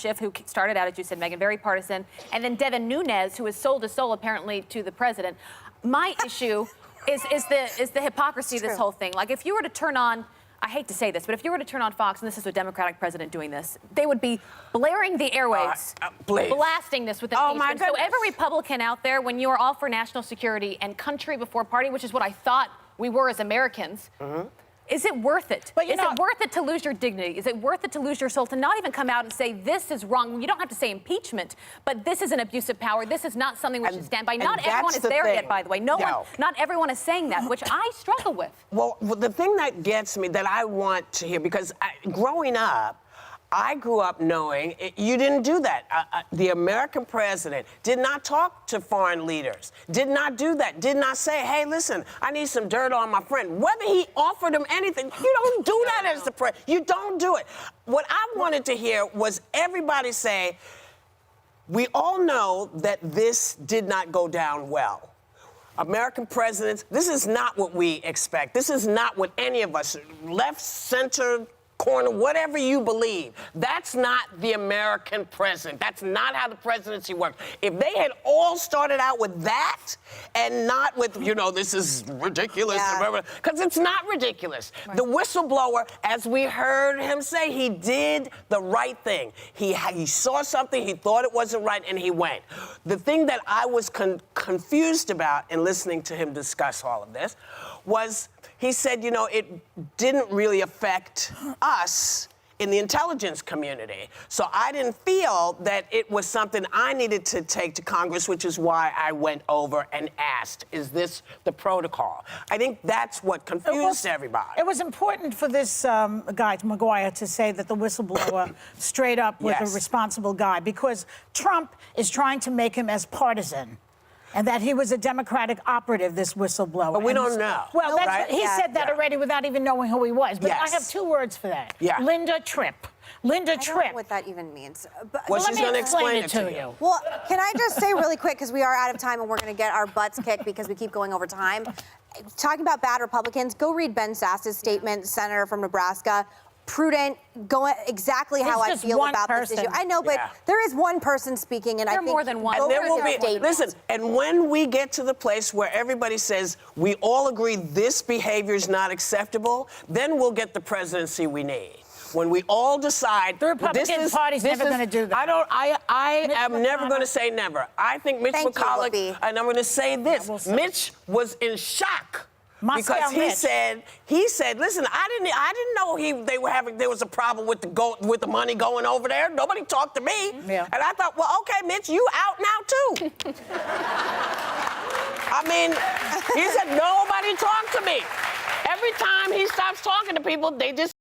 Schiff, who started out, as you said, Megan, very partisan, and then Devin Nunes, who is soul to soul, apparently, to the president. My issue is the hypocrisy of this whole thing. Like, if you were to turn on, I hate to say this, but if you were to turn on Fox, and this is a Democratic president doing this, they would be blaring the airwaves, blasting this with impeachment. Oh my goodness. So every Republican out there, when you are all for national security and country before party, which is what I thought we were as Americans, is it worth it? Is it worth it to lose your dignity? Is it worth it to lose your soul, to not even come out and say this is wrong? You don't have to say impeachment, but this is an abuse of power. This is not something we should stand by. Not everyone is there yet, by the way. Not everyone is saying that, which I struggle with. Well, the thing that gets me, that I want to hear, because growing up, I grew up knowing you didn't do that. The American president did not talk to foreign leaders, did not do that, did not say, hey, listen, I need some dirt on my friend. Whether he offered him anything, you don't do that as the president. You don't do it. What I wanted to hear was everybody say, we all know that this did not go down well. American presidents, this is not what we expect. This is not what any of us, left, center, corner, whatever you believe, that's not the American president. That's not how the presidency works. If they had all started out with that and not with, you know, this is ridiculous, because it's not ridiculous. Right. The whistleblower, as we heard him say, he did the right thing. He saw something, he thought it wasn't right, and he went. The thing that I was confused about in listening to him discuss all of this was he said, you know, it didn't really affect us in the intelligence community. So I didn't feel that it was something I needed to take to Congress, which is why I went over and asked, is this the protocol? I think that's what confused everybody. It was important for this guy, McGuire, to say that the whistleblower straight up was a responsible guy, because Trump is trying to make him as partisan. And that he was a Democratic operative, this whistleblower. But we don't know. Well, he said that already without even knowing who he was. But I have two words for that. Linda Tripp. Linda Tripp. I don't know what that even means. But she's going to explain it to you. Well, can I just say really quick, because we are out of time and we're going to get our butts kicked because we keep going over time. Talking about bad Republicans, go read Ben Sass's statement, senator from Nebraska. Prudent, going exactly how I feel about this issue. I know, but there is one person speaking, and I think more than one. And there will be. Listen, and when we get to the place where everybody says we all agree this behavior is not acceptable, then we'll get the presidency we need. When we all decide the Republican Party's never going to do that. I am never going to say never. I think Mitch McConnell, and I'm going to say this: Mitch was in shock. Because he said, listen, I didn't know there was a problem with the money going over there. Nobody talked to me. And I thought, well, okay, Mitch, you out now too. I mean, he said nobody talked to me. Every time he stops talking to people, they just